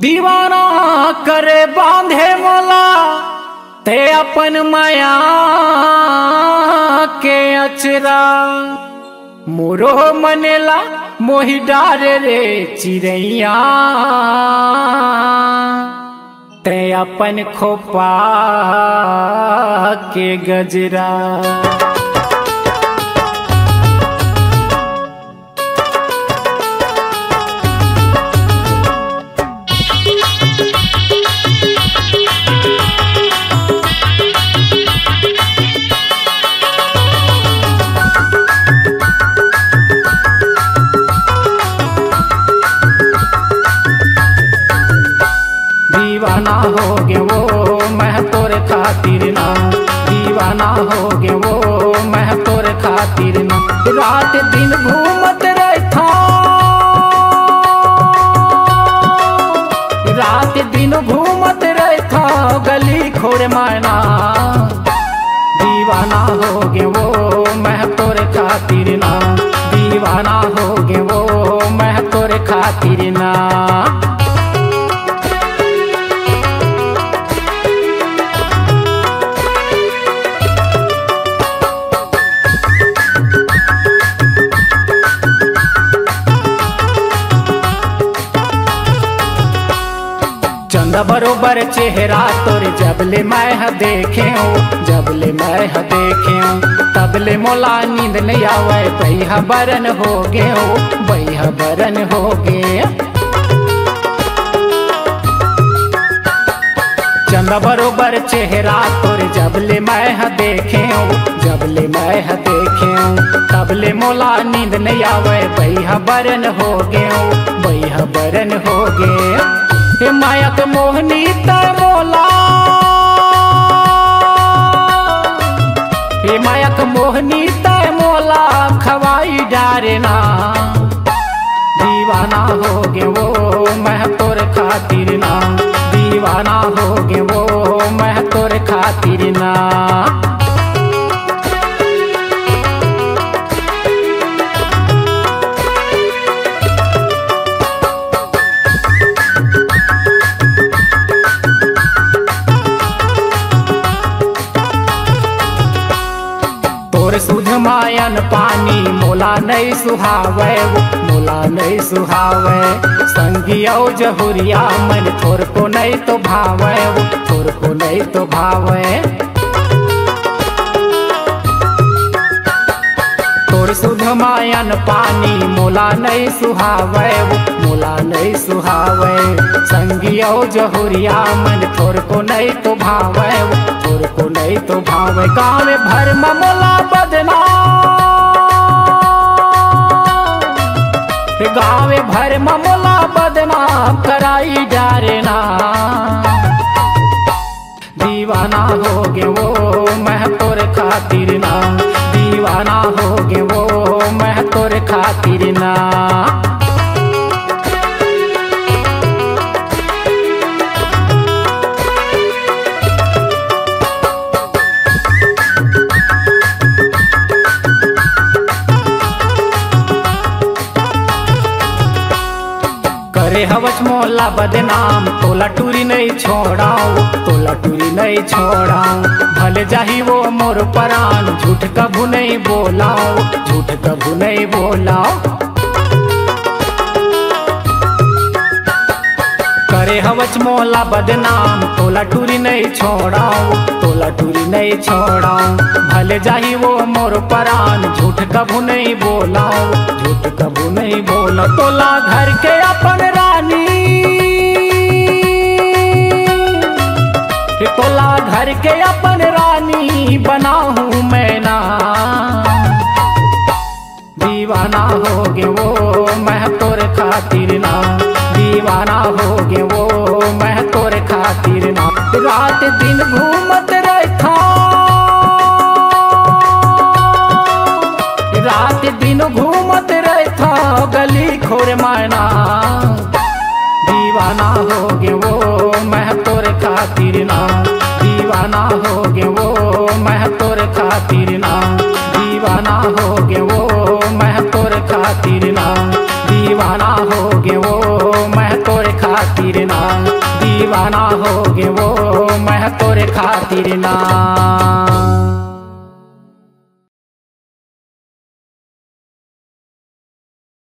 दीवाना करे बांधे मोला ते अपन माया के अचरा मोरो मनेला मोहि डारे रे चिड़ैया ते अपन खोपा के गजरा। दीवाना हो गे वो मैं तोरे खातिर ना, दीवाना हो गे वो मैं तोरे खातिर ना। रात दिन घूमत रहता, रात दिन घूमत रहता गली खोर मायना। दीवाना हो गे वो मैं तोरे खातिर ना, दीवाना हो गे वो मैं तोरे खातिर ना। चंदा बरोबर चेहरा तोरे जबले मैं देखे जबले मैं देखे तबले मोला नींद नहीं आवे। बैहा बरन हो गे बैहा बरन हो गे। चंदा बरोबर चेहरा तोरे जबले मैं देखे जबले मैं देखे तबले मोला नींद नहीं आवे। बैहा बरन हो गे बैहा बरन हो गे। हे मायक मोहनी तय मोला, हे मायक मोहनी तय मोला खवाई डारे ना। दीवाना हो गे वो मैं तोरे खातिर ना, दीवाना हो गे वो मैं तोरे खातिर ना। सुध मायन पानी मोला नहीं सुहावे, मोला नहीं सुहावे। संगिया जहुरिया मन थोर को नहीं तो भावे, थोर को नहीं तो भावे। तोर सुध मायन पानी मोला नहीं सुहावे, मोला नहीं सुहावे। संगिया जहुरिया मन थोर को नहीं तो भावे, थोर को नहीं तो भावे। गाँव भर में मोला बदना, गाँव भर में मोला बदना कराई डारे ना। दीवाना हो गे वो मैं तोरे खातिर ना, दीवाना हो गे वो मैं तोरे खातिर ना। करे हवच मोला बदनाम तोला टूरी नहीं छोड़ाऊ, तोला टूरी नहीं छोड़ाऊ। भले जाही वो मोर परान झूठ कभू नहीं बोलाओ, झूठ कभू नहीं बोलाओ। करे हवच मोला बदनाम तोला टूरी नहीं छोड़ाऊ, तोला टूरी नहीं छोड़ाऊ। भले जाही वो मोर परान झूठ कभू नहीं बोलाओ, झूठ कभू नहीं बोला। तोला घर के अपन रानी, तोला घर के अपन रानी बनाऊं मैं ना। दीवाना हो गे वो मैं तोरे खातिर ना, दीवाना हो गे वो मैं तोरे खातिर ना। रात दिन घूमत रहता, रात दिन घूमत रहता गली खोर मायना। दीवाना हो गे वो मैं तोरे खातिर ना, दीवाना हो गे वो मैं तोरे खातिर ना। दीवाना हो गे वो मैं तोरे खातिर ना, दीवाना हो गे वो मैं तोरे खातिर। खातिर ना, दीवाना हो गए वो मैं तोरे खातिर ना।